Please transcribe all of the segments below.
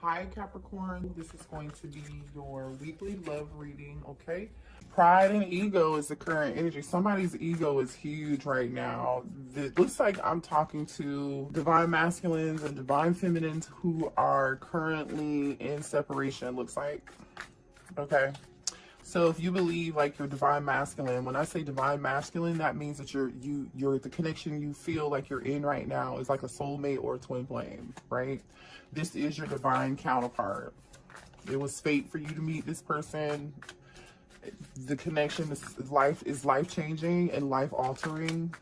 Hi Capricorn, this is going to be your weekly love reading, okay? Pride and ego is the current energy. Somebody's ego is huge right now. It looks like I'm talking to divine masculines and divine feminines who are currently in separation, looks like, okay? So if you believe like you're divine masculine, when I say divine masculine, that means that you're the connection you feel like you're in right now is like a soulmate or a twin flame, right? This is your divine counterpart. It was fate for you to meet this person. The connection is life changing and life altering.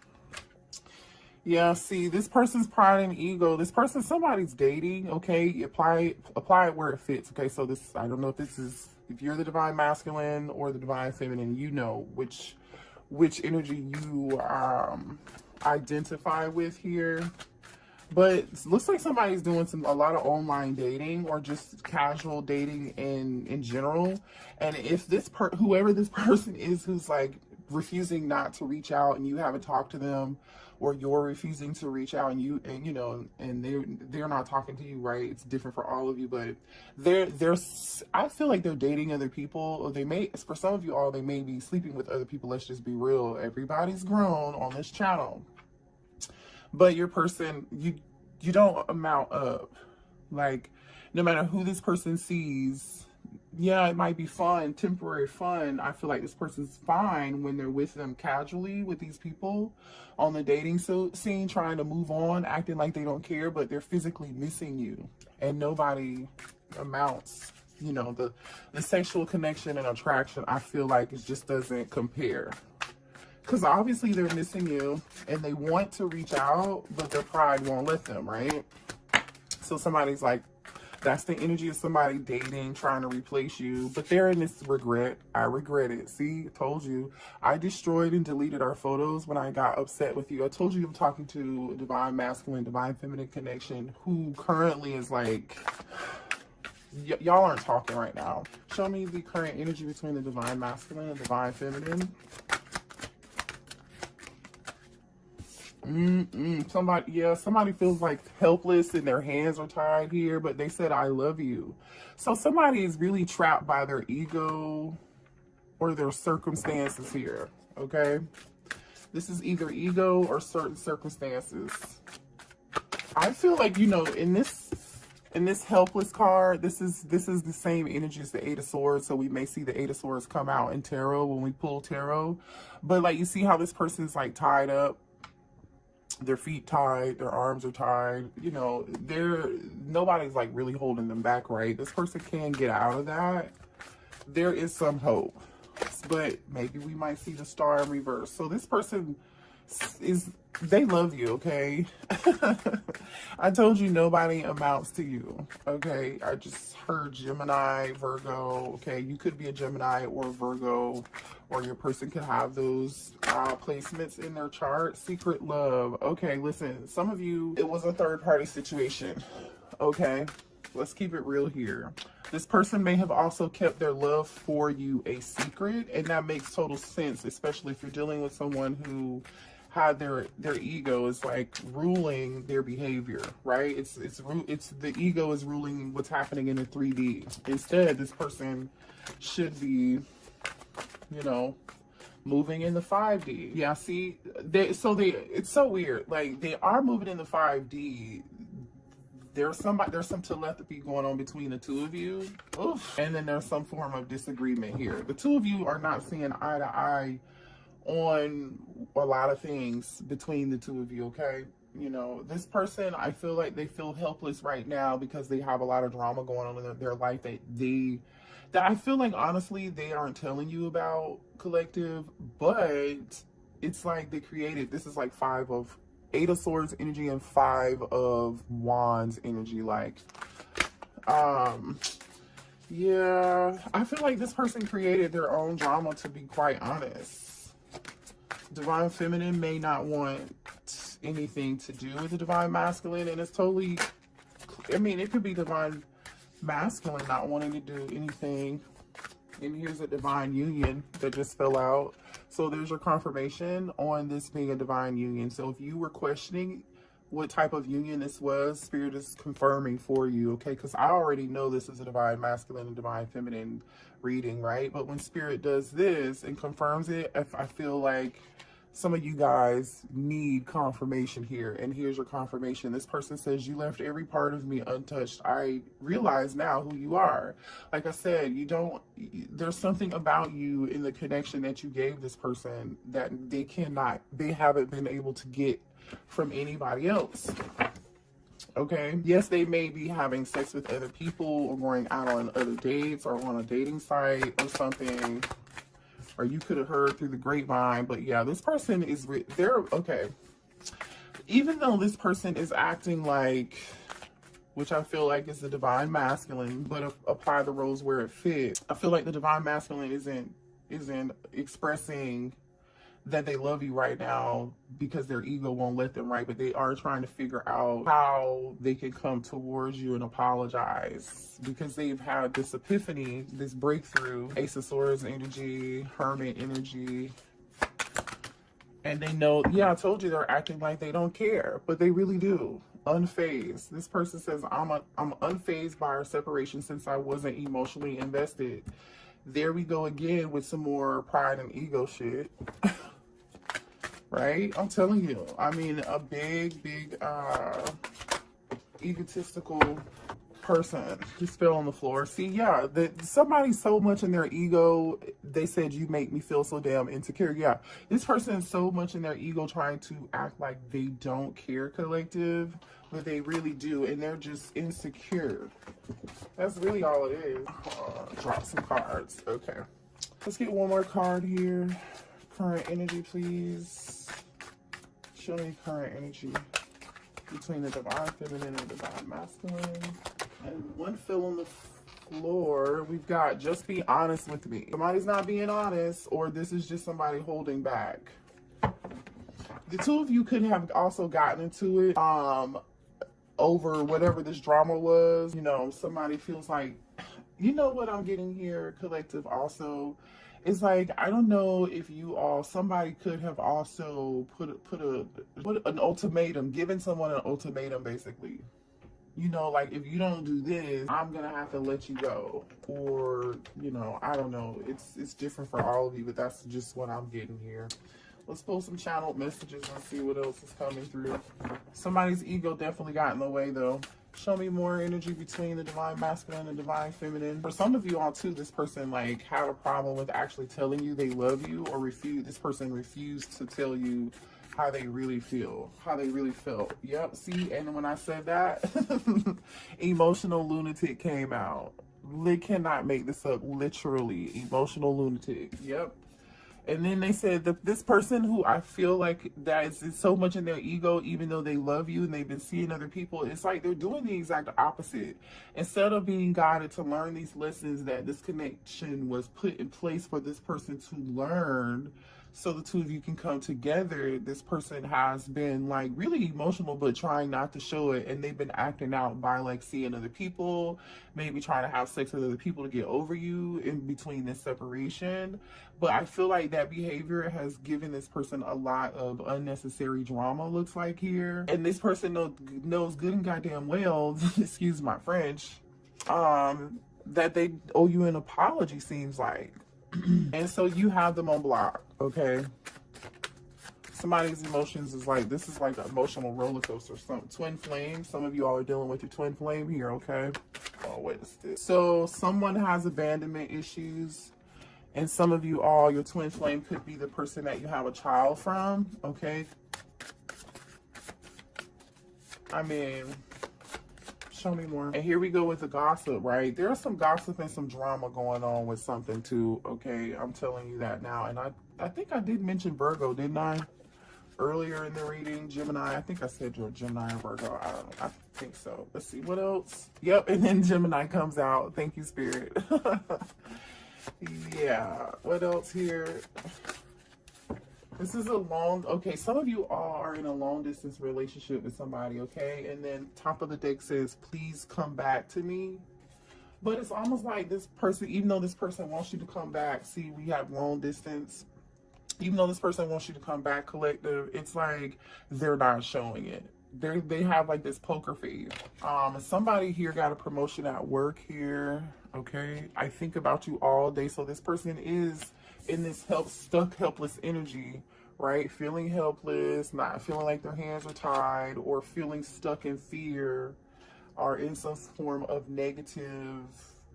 Yeah, see, this person's pride and ego. This person, somebody's dating, okay? Apply it where it fits, okay? So this, I don't know if you're the divine masculine or the divine feminine, you know which energy you identify with here. But it looks like somebody's doing a lot of online dating or just casual dating in general. And if whoever this person is who's like refusing not to reach out and you haven't talked to them, or you're refusing to reach out and they're not talking to you, right? It's different for all of you, but I feel like they're dating other people, or for some of you all, they may be sleeping with other people. Let's just be real. Everybody's grown on this channel. But your person, you don't amount up. Like, no matter who this person sees, yeah, it might be fun, temporary fun. I feel like this person's fine when they're with them casually with these people on the dating scene, trying to move on, acting like they don't care, but they're physically missing you. And nobody amounts, the sexual connection and attraction, I feel like it just doesn't compare. Because obviously they're missing you and they want to reach out, but their pride won't let them, right? So somebody's like, that's the energy of somebody dating, trying to replace you. But they're in this regret. I regret it. See, I told you. I destroyed and deleted our photos when I got upset with you. I told you I'm talking to a divine masculine, divine feminine connection who currently is like, y'all aren't talking right now. Show me the current energy between the divine masculine and divine feminine. Somebody feels like helpless and their hands are tied here, but they said, I love you. So somebody is really trapped by their ego or their circumstances here, okay? This is either ego or certain circumstances. I feel like, in this helpless card, this is the same energy as the Eight of Swords. So we may see the Eight of Swords come out in tarot when we pull tarot. But like, you see how this person's like tied up, their feet tied, their arms are tied, nobody's like really holding them back, right? This person can get out of that. There is some hope, but maybe we might see the star in reverse. So this person they love you, okay? I told you nobody amounts to you, okay? I just heard Gemini, Virgo, okay? You could be a Gemini or a Virgo, or your person could have those placements in their chart. Secret love. Okay, listen, some of you, it was a third-party situation, okay? Let's keep it real here. This person may have also kept their love for you a secret, and that makes total sense, especially if you're dealing with someone who had their ego is like ruling their behavior, right? It's the ego is ruling what's happening in the 3D. Instead, this person should be, moving in the 5D. Yeah, see, it's so weird. Like, they are moving in the 5D. There's some telepathy going on between the two of you. Oof. And then there's some form of disagreement here. The two of you are not seeing eye to eye on a lot of things between the two of you, okay? This person, I feel like they feel helpless right now because they have a lot of drama going on in their life that I feel like, honestly, they aren't telling you about, collective, but it's like they created, this is like Eight of Swords energy and Five of Wands energy, like, yeah, I feel like this person created their own drama, to be quite honest. Divine feminine may not want anything to do with the divine masculine, and it's totally, it could be divine masculine not wanting to do anything. And here's a divine union that just fell out. So there's your confirmation on this being a divine union. So if you were questioning what type of union this was, Spirit is confirming for you, okay? Because I already know this is a divine masculine and divine feminine reading, right? But when Spirit does this and confirms it, I feel like some of you guys need confirmation here. And here's your confirmation. This person says, you left every part of me untouched. I realize now who you are. Like I said, there's something about you in the connection that you gave this person that they haven't been able to get from anybody else. Okay. Yes, they may be having sex with other people or going out on other dates or on a dating site or something. Or you could have heard through the grapevine, but yeah, this person is, okay. Even though this person is acting like, which I feel like is the divine masculine, but apply the roles where it fits. I feel like the divine masculine isn't expressing that they love you right now because their ego won't let them, right? But they are trying to figure out how they can come towards you and apologize because they've had this epiphany, this breakthrough, Ace of Swords energy, Hermit energy. And they know, yeah, I told you they're acting like they don't care, but they really do. Unfazed. This person says, I'm unfazed by our separation since I wasn't emotionally invested. There we go again with some more pride and ego shit. Right? I'm telling you. I mean, a big egotistical person just fell on the floor. See, yeah, somebody's so much in their ego. They said, you make me feel so damn insecure. Yeah, this person is so much in their ego trying to act like they don't care, collective, but they really do, and they're just insecure. That's really all it is. Drop some cards. Okay. Let's get one more card here. Current energy, please. Show me current energy between the divine feminine and divine masculine. And one fell on the floor. We've got just be honest with me. Somebody's not being honest, or this is just somebody holding back. The two of you could have also gotten into it over whatever this drama was. You know, somebody feels like, you know what I'm getting here, collective, also. It's like, I don't know if somebody could have also put an ultimatum, given someone an ultimatum, basically. You know, like, if you don't do this, I'm going to have to let you go. Or, you know, I don't know. It's different for all of you, but that's just what I'm getting here. Let's pull some channeled messages and see what else is coming through. Somebody's ego definitely got in the way, though. Show me more energy between the divine masculine and divine feminine. For some of you all too, this person like had a problem with actually telling you they love you, or this person refused to tell you how they really feel, how they really felt. Yep, see, and when I said that, emotional lunatic came out. They cannot make this up, literally. Emotional lunatic. Yep. And then they said that this person who I feel like that is so much in their ego, even though they love you and they've been seeing other people, it's like they're doing the exact opposite. Instead of being guided to learn these lessons that this connection was put in place for this person to learn, so the two of you can come together, this person has been like really emotional but trying not to show it, and they've been acting out by like seeing other people, maybe trying to have sex with other people to get over you in between this separation. But I feel like that behavior has given this person a lot of unnecessary drama, looks like here. And this person knows good and goddamn well, excuse my French, that they owe you an apology, seems like. And so you have them on block, okay? Somebody's emotions is like, this is like an emotional roller coaster. Some twin flame. Some of you all are dealing with your twin flame here, okay? Oh, what is this? So someone has abandonment issues, and some of you all, your twin flame could be the person that you have a child from, okay? I mean, show me more. And here we go with the gossip, right? There's some gossip and some drama going on with something too, okay? I'm telling you that now. And I think I did mention Virgo, didn't I? Earlier in the reading, Gemini. I think I said Gemini or Virgo. I don't know. I think so. Let's see, what else? Yep, and then Gemini comes out. Thank you, Spirit. Yeah, what else here? This is a okay, some of you all are in a long distance relationship with somebody, okay? And then top of the deck says, please come back to me. But it's almost like this person, even though this person wants you to come back, see, we have long distance. Even though this person wants you to come back, collective, it's like they're not showing it. they have like this poker face. Somebody here got a promotion at work here. Okay, I think about you all day. So this person is in this stuck helpless energy, right? Feeling helpless, not feeling like their hands are tied, or feeling stuck in fear, or in some form of negative,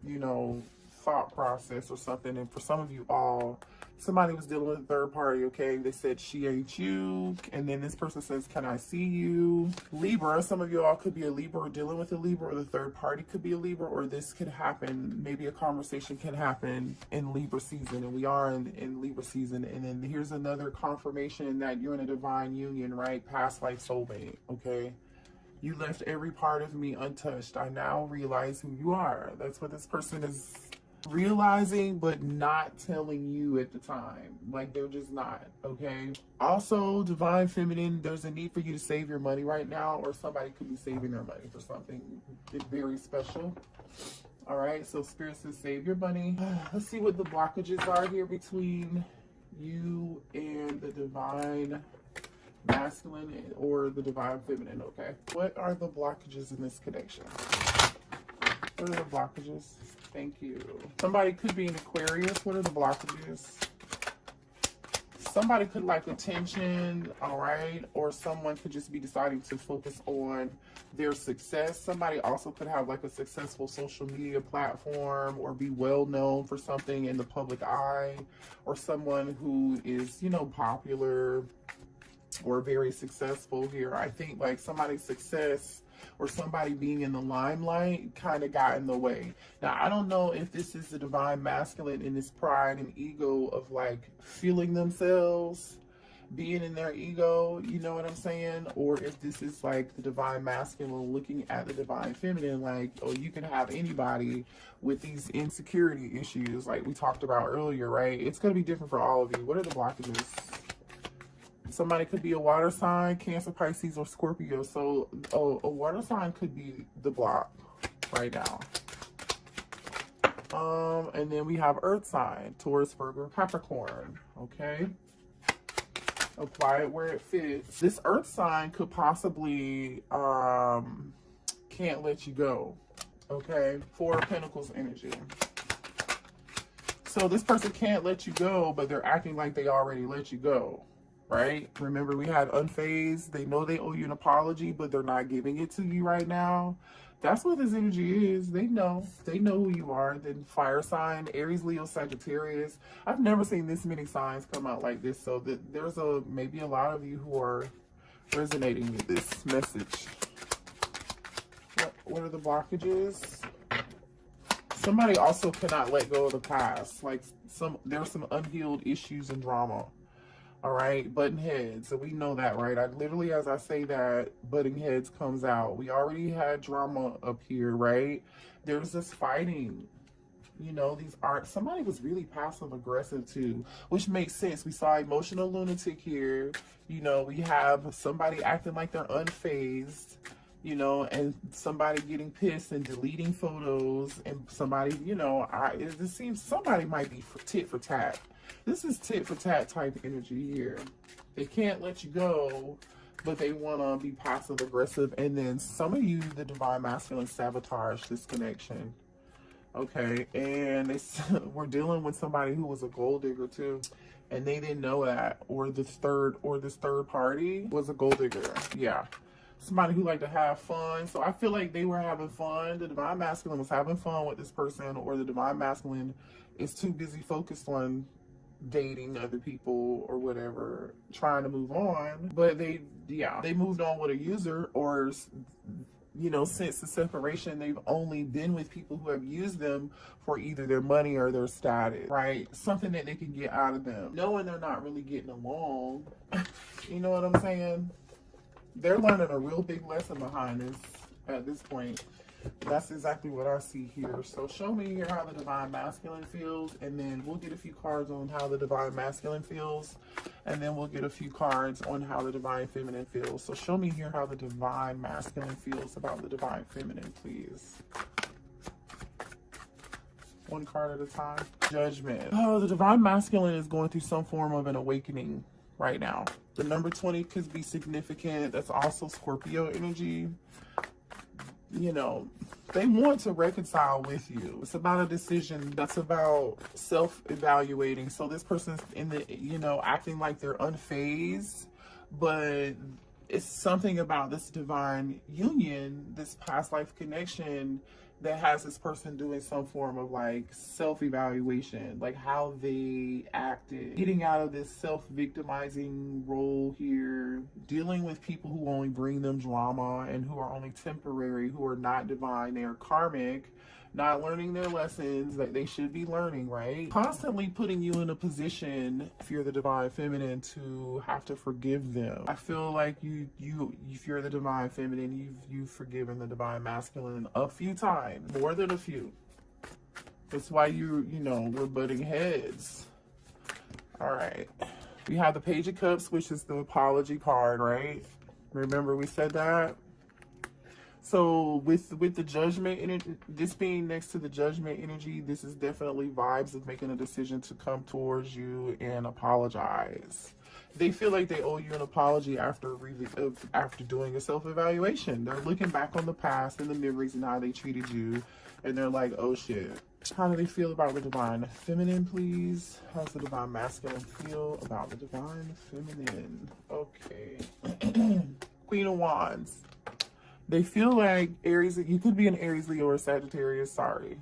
you know, thought process or something. And for some of you all, somebody was dealing with a third party, okay? They said, she ain't you. And then this person says, can I see you? Libra, some of you all could be a Libra or dealing with a Libra, or the third party could be a Libra, or this could happen. Maybe a conversation can happen in Libra season, and we are in Libra season. And then here's another confirmation that you're in a divine union, right? Past life soulmate, okay? You left every part of me untouched. I now realize who you are. That's what this person is realizing, but not telling you at the time. Like, they're just not, okay? Also, divine feminine, there's a need for you to save your money right now, or somebody could be saving their money for something very special. All right, so Spirit says save your money. Let's see what the blockages are here between you and the divine masculine or the divine feminine, okay? What are the blockages in this connection? What are the blockages? Thank you. Somebody could be an Aquarius. What are the blockages? Somebody could like attention, all right? Or someone could just be deciding to focus on their success. Somebody also could have like a successful social media platform, or be well known for something in the public eye, or someone who is, you know, popular or very successful here. I think like somebody's success or somebody being in the limelight kind of got in the way. Now, I don't know if this is the divine masculine in this pride and ego of like feeling themselves, being in their ego, you know what I'm saying? Or if this is like the divine masculine looking at the divine feminine, like, oh, you can have anybody with these insecurity issues like we talked about earlier, right? It's going to be different for all of you. What are the blockages? Somebody could be a water sign, Cancer, Pisces, or Scorpio. So a water sign could be the block right now. And then we have earth sign, Taurus, Virgo, Capricorn. Okay. Apply it where it fits. This earth sign could possibly can't let you go. Okay. Four of Pentacles energy. So this person can't let you go, but they're acting like they already let you go. Right? Remember, we had unfazed. They know they owe you an apology, but they're not giving it to you right now. That's what this energy is. They know who you are. Then fire sign, Aries, Leo, Sagittarius. I've never seen this many signs come out like this. So there's maybe a lot of you who are resonating with this message. What are the blockages? Somebody also cannot let go of the past. Like there's some unhealed issues and drama. All right, button heads. So we know that, right? I literally, as I say that, butting heads comes out. We already had drama up here, right? There's this fighting. You know, somebody was really passive aggressive too, which makes sense. We saw emotional lunatic here. You know, we have somebody acting like they're unfazed, you know, and somebody getting pissed and deleting photos, and somebody, you know, it seems somebody might be tit for tat. This is tit for tat type energy here. They can't let you go, but they want to be passive aggressive. And then some of you, the divine masculine, sabotage this connection. Okay, and we're dealing with somebody who was a gold digger too, and they didn't know that, or this third party was a gold digger. Yeah, somebody who liked to have fun. So I feel like they were having fun. The divine masculine was having fun with this person, or the divine masculine is too busy focused on dating other people or whatever, trying to move on. But they moved on with a user, or, you know, since the separation, they've only been with people who have used them for either their money or their status, right? Something that they can get out of them, knowing they're not really getting along. You know what I'm saying? They're learning a real big lesson behind this at this point. That's exactly what I see here. So show me here how the divine masculine feels, and then we'll get a few cards on how the divine masculine feels, and then we'll get a few cards on how the divine feminine feels. So show me here how the divine masculine feels about the divine feminine, please. One card at a time. Judgment. Oh, the divine masculine is going through some form of an awakening. right now. The number 20 could be significant. That's also Scorpio energy. You know, they want to reconcile with you. It's about a decision. That's about self-evaluating. So this person's in the, you know, acting like they're unfazed, but it's something about this divine union, this past life connection, that has this person doing some form of like self-evaluation, like how they acted, getting out of this self-victimizing role here, dealing with people who only bring them drama and who are only temporary, who are not divine, they are karmic, not learning their lessons that they should be learning, right? Constantly putting you in a position, if you're the divine feminine, to have to forgive them. I feel like if you're the divine feminine, you've forgiven the divine masculine a few times, more than a few. That's why you know, we're butting heads. All right. We have the Page of Cups, which is the apology card, right? Remember we said that? So with the judgment energy, this being next to the judgment energy, this is definitely vibes of making a decision to come towards you and apologize. They feel like they owe you an apology after doing a self-evaluation. They're looking back on the past and the memories and how they treated you, and they're like, oh shit. How do they feel about the divine feminine, please? How's the divine masculine feel about the divine feminine? Okay. Queen of Wands. They feel like Aries, you could be an Aries, Leo, or Sagittarius, sorry.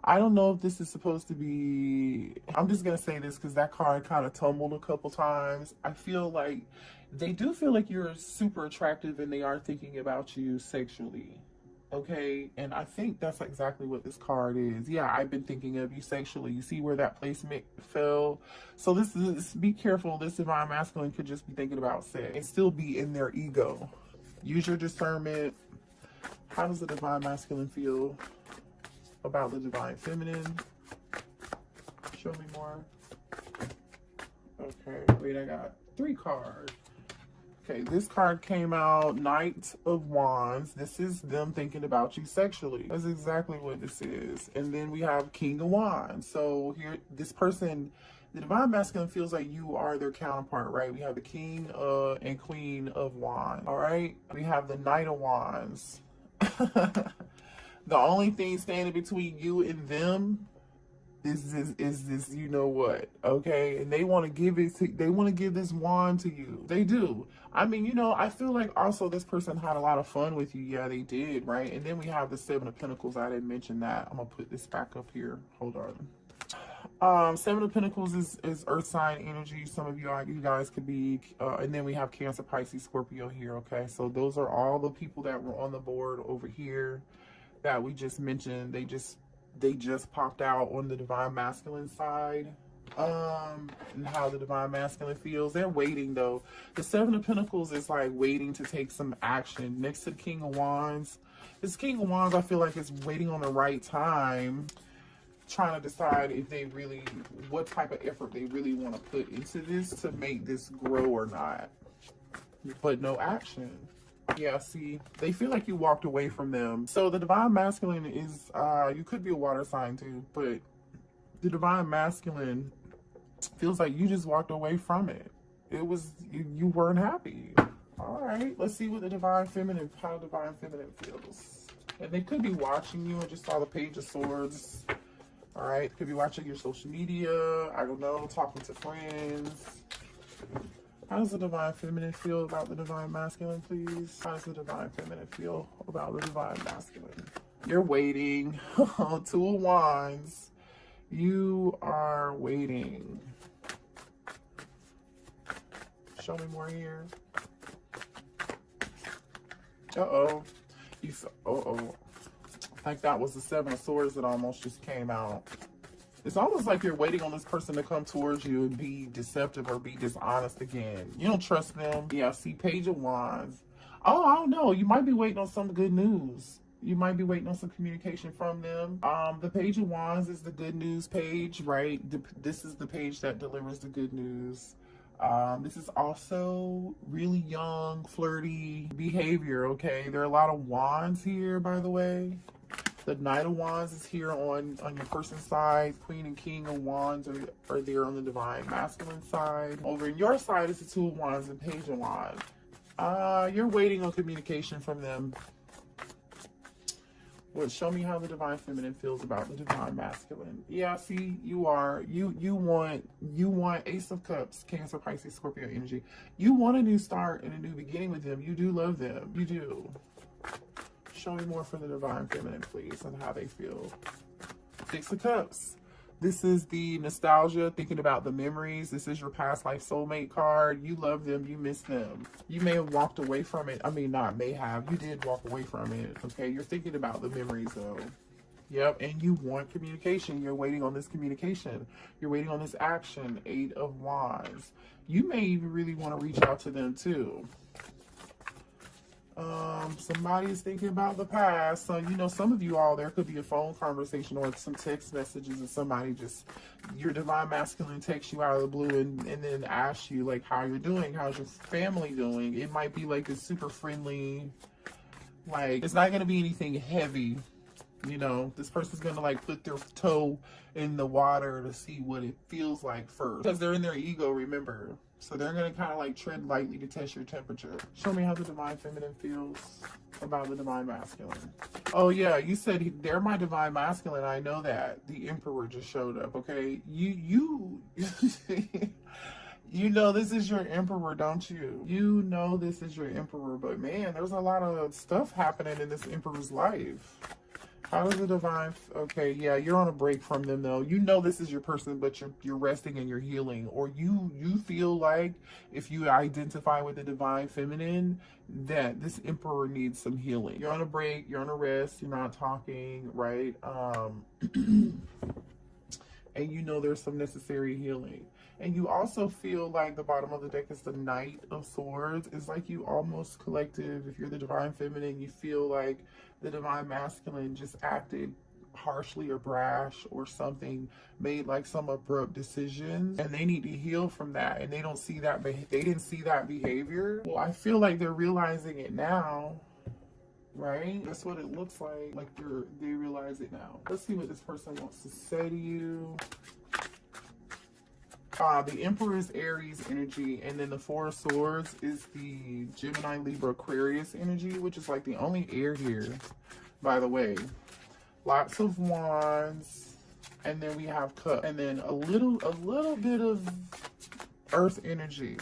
I don't know if this is supposed to be, I'm just going to say this because that card kind of tumbled a couple times. I feel like they do feel like you're super attractive and they are thinking about you sexually. Okay, and I think that's exactly what this card is. Yeah, I've been thinking of you sexually. You see where that placement fell? So this is, be careful. This divine masculine could just be thinking about sex and still be in their ego. Use your discernment. How does the divine masculine feel about the divine feminine? Show me more. Okay, wait, I got 3 cards. Okay, this card came out, Knight of Wands. This is them thinking about you sexually. That's exactly what this is. And then we have King of Wands. So here, this person, the divine masculine feels like you are their counterpart, right? We have the King and Queen of Wands, all right? We have the Knight of Wands. The only thing standing between you and them is this, you know what, okay? And they want to give it to, they want to give this wand to you. They do. I mean, you know, I feel like also this person had a lot of fun with you. Yeah, they did, right? And then we have the 7 of Pentacles. I didn't mention that. I'm gonna put this back up here. Hold on. 7 of Pentacles is earth sign energy. Some of you guys could be, and then we have Cancer, Pisces, Scorpio here, okay? So those are all the people that were on the board over here that we just mentioned. They just popped out on the divine masculine side, and how the divine masculine feels. They're waiting though. The 7 of Pentacles is like waiting to take some action. Next to the King of Wands, this King of Wands I feel like is waiting on the right time, trying to decide if they really, what type of effort they really want to put into this to make this grow or not, but no action. Yeah, see, they feel like you walked away from them. So the divine masculine is, you could be a water sign too, but the divine masculine feels like you just walked away from it. It was, you weren't happy. All right, let's see what the divine feminine, how divine feminine feels. And they could be watching you. I just saw the Page of Swords. All right, could be watching your social media. I don't know, talking to friends. How does the divine feminine feel about the divine masculine, please? How does the divine feminine feel about the divine masculine? You're waiting. 2 of Wands. You are waiting. Show me more here. Uh-oh. Uh-oh. I think that was the 7 of Swords that almost just came out. It's almost like you're waiting on this person to come towards you and be deceptive or be dishonest again. You don't trust them. Yeah, see, Page of Wands. Oh, I don't know. You might be waiting on some good news. You might be waiting on some communication from them. The Page of Wands is the good news page, right? This is the page that delivers the good news. This is also really young, flirty behavior, okay? There are a lot of wands here, by the way. The Knight of Wands is here on your person's side. Queen and King of Wands are there on the Divine Masculine side. Over in your side is the Two of Wands and Page of Wands. You're waiting on communication from them. Well, show me how the Divine Feminine feels about the Divine Masculine. Yeah, see, you are. You want Ace of Cups, Cancer, Pisces, Scorpio energy. You want a new start and a new beginning with them. You do love them. You do. Show me more for the Divine Feminine, please, and how they feel. Six of Cups. This is the nostalgia, thinking about the memories. This is your past life soulmate card. You love them. You miss them. You may have walked away from it. I mean, not may have. You did walk away from it. Okay, you're thinking about the memories, though. Yep, and you want communication. You're waiting on this communication. You're waiting on this action. Eight of Wands. You may even really want to reach out to them, too. Somebody is thinking about the past. So, you know, some of you all, there could be a phone conversation or some text messages, and somebody just, your Divine Masculine texts you out of the blue and then asks you, like, how you're doing, how's your family doing. It might be like a super friendly, like, it's not going to be anything heavy. You know, this person's going to like put their toe in the water to see what it feels like first, because they're in their ego, remember. So they're going to kind of like tread lightly to test your temperature. Show me how the Divine Feminine feels about the Divine Masculine. Oh yeah, you said they're my Divine Masculine. I know that. The Emperor just showed up, okay? You you know this is your Emperor, don't you? You know this is your Emperor, but man, there's a lot of stuff happening in this Emperor's life. How does the Divine... Okay, yeah, you're on a break from them, though. You know this is your person, but you're resting and you're healing. Or you feel like, if you identify with the Divine Feminine, that this Emperor needs some healing. You're on a break, you're on a rest, you're not talking, right? And you know there's some necessary healing. And you also feel like the bottom of the deck is the Knight of Swords. It's like you almost collective, if you're the Divine Feminine, you feel like the Divine Masculine just acted harshly or brash or something, made like some abrupt decisions, and they need to heal from that, and they don't see that, they didn't see that behavior. Well, I feel like they're realizing it now, right? That's what it looks like they realize it now. Let's see what this person wants to say to you. The Emperor is Aries energy, and then the Four of Swords is the Gemini, Libra, Aquarius energy, which is like the only air here, by the way. Lots of Wands, and then we have Cup, and then a little bit of Earth energy.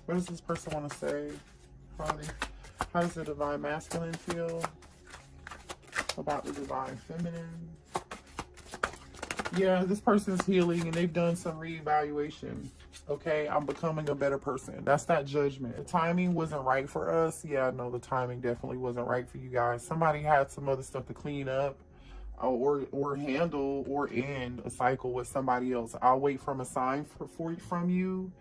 What does this person want to say? How does the Divine Masculine feel about the Divine Feminine? Yeah, this person's healing and they've done some reevaluation. Okay, I'm becoming a better person. That's that judgment. The timing wasn't right for us. Yeah, no, the timing definitely wasn't right for you guys. Somebody had some other stuff to clean up or handle or end a cycle with somebody else. I'll wait from a sign from you.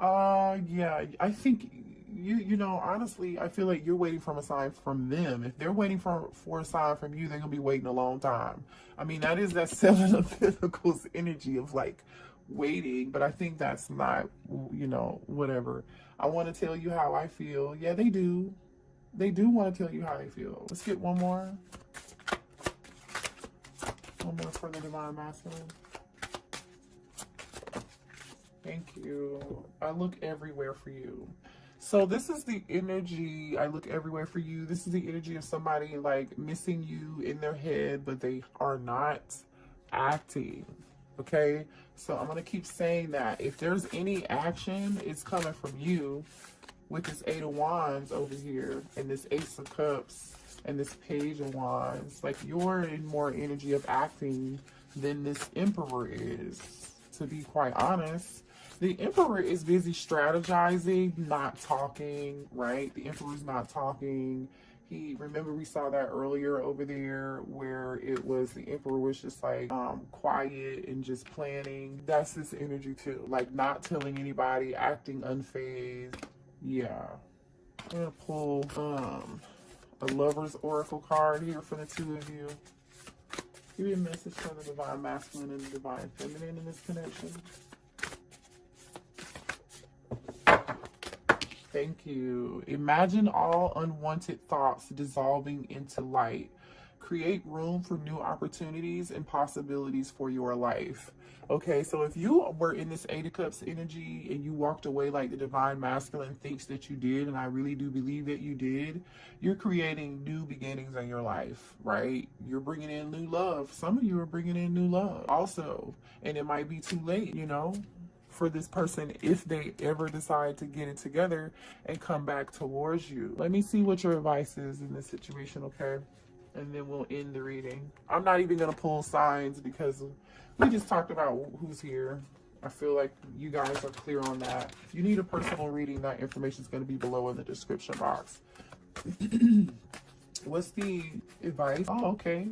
Yeah, I think you know, honestly, I feel like you're waiting from a sign from them. If they're waiting for a sign from you, they're gonna be waiting a long time. I mean, that is that Seven of Pentacles energy of like waiting, but I think that's not, you know, whatever. I want to tell you how I feel. Yeah, they do want to tell you how they feel. Let's get one more for the Divine Masculine. Thank you. I look everywhere for you. So this is the energy, I look everywhere for you. This is the energy of somebody like missing you in their head, but they are not acting. Okay? So I'm going to keep saying that. If there's any action, it's coming from you with this Eight of Wands over here and this Ace of Cups and this Page of Wands. Like, you're in more energy of acting than this Emperor is, to be quite honest. The Emperor is busy strategizing, not talking, right? The Emperor's not talking. Remember we saw that earlier over there where it was the Emperor was just like quiet and just planning. That's this energy too. Like not telling anybody, acting unfazed. Yeah. I'm gonna pull a Lover's Oracle card here for the two of you. Give me a message for the Divine Masculine and the Divine Feminine in this connection. Thank you. Imagine all unwanted thoughts dissolving into light. Create room for new opportunities and possibilities for your life. Okay, so if you were in this Eight of Cups energy and you walked away like the divine masculine thinks that you did, and I really do believe that you did, you're creating new beginnings in your life, right? You're bringing in new love. Some of you are bringing in new love also, and it might be too late, you know, for this person if they ever decide to get it together and come back towards you. Let me see what your advice is in this situation, okay? And then we'll end the reading. I'm not even going to pull signs because we just talked about who's here. I feel like you guys are clear on that. If you need a personal reading, that information is going to be below in the description box. What's the advice? Oh, okay.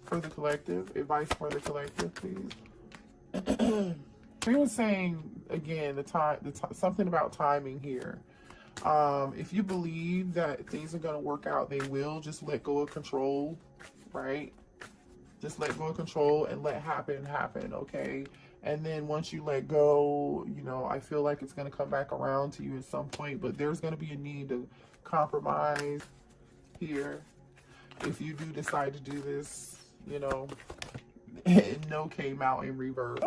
For the collective. Advice for the collective, please. He was saying, again, something about timing here. If you believe that things are going to work out, they will. Just let go of control, right? Just let go of control and let happen, okay? And then once you let go, you know, I feel like it's going to come back around to you at some point, but there's going to be a need to compromise here. If you do decide to do this, you know, and no came out in reverse.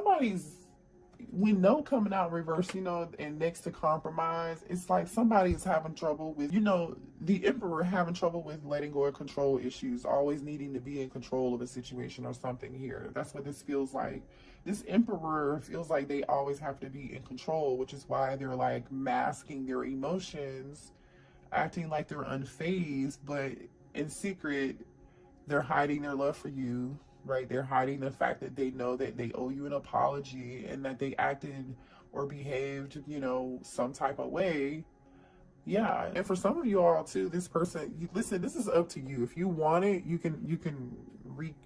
When no coming out in reverse, you know, and next to compromise, it's like somebody's having trouble with, you know, the Emperor having trouble with letting go of control issues, always needing to be in control of a situation or something here. That's what this feels like. This Emperor feels like they always have to be in control, which is why they're like masking their emotions, acting like they're unfazed, but in secret, they're hiding their love for you. Right, they're hiding the fact that they know that they owe you an apology and that they acted or behaved, you know, some type of way. Yeah, and for some of you all too, this person, listen, this is up to you. If you want it, you can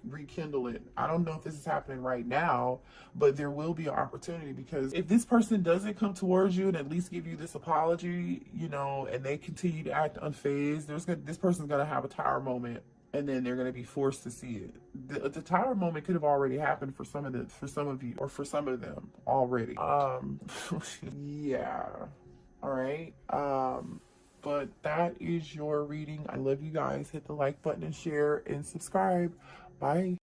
rekindle it. I don't know if this is happening right now, but there will be an opportunity, because if this person doesn't come towards you and at least give you this apology, you know, and they continue to act unfazed, this person's gonna have a tower moment. And then they're going to be forced to see it. The tower moment could have already happened for some of you, or for some of them already. Yeah. All right. But that is your reading. I love you guys. Hit the like button and share and subscribe. Bye.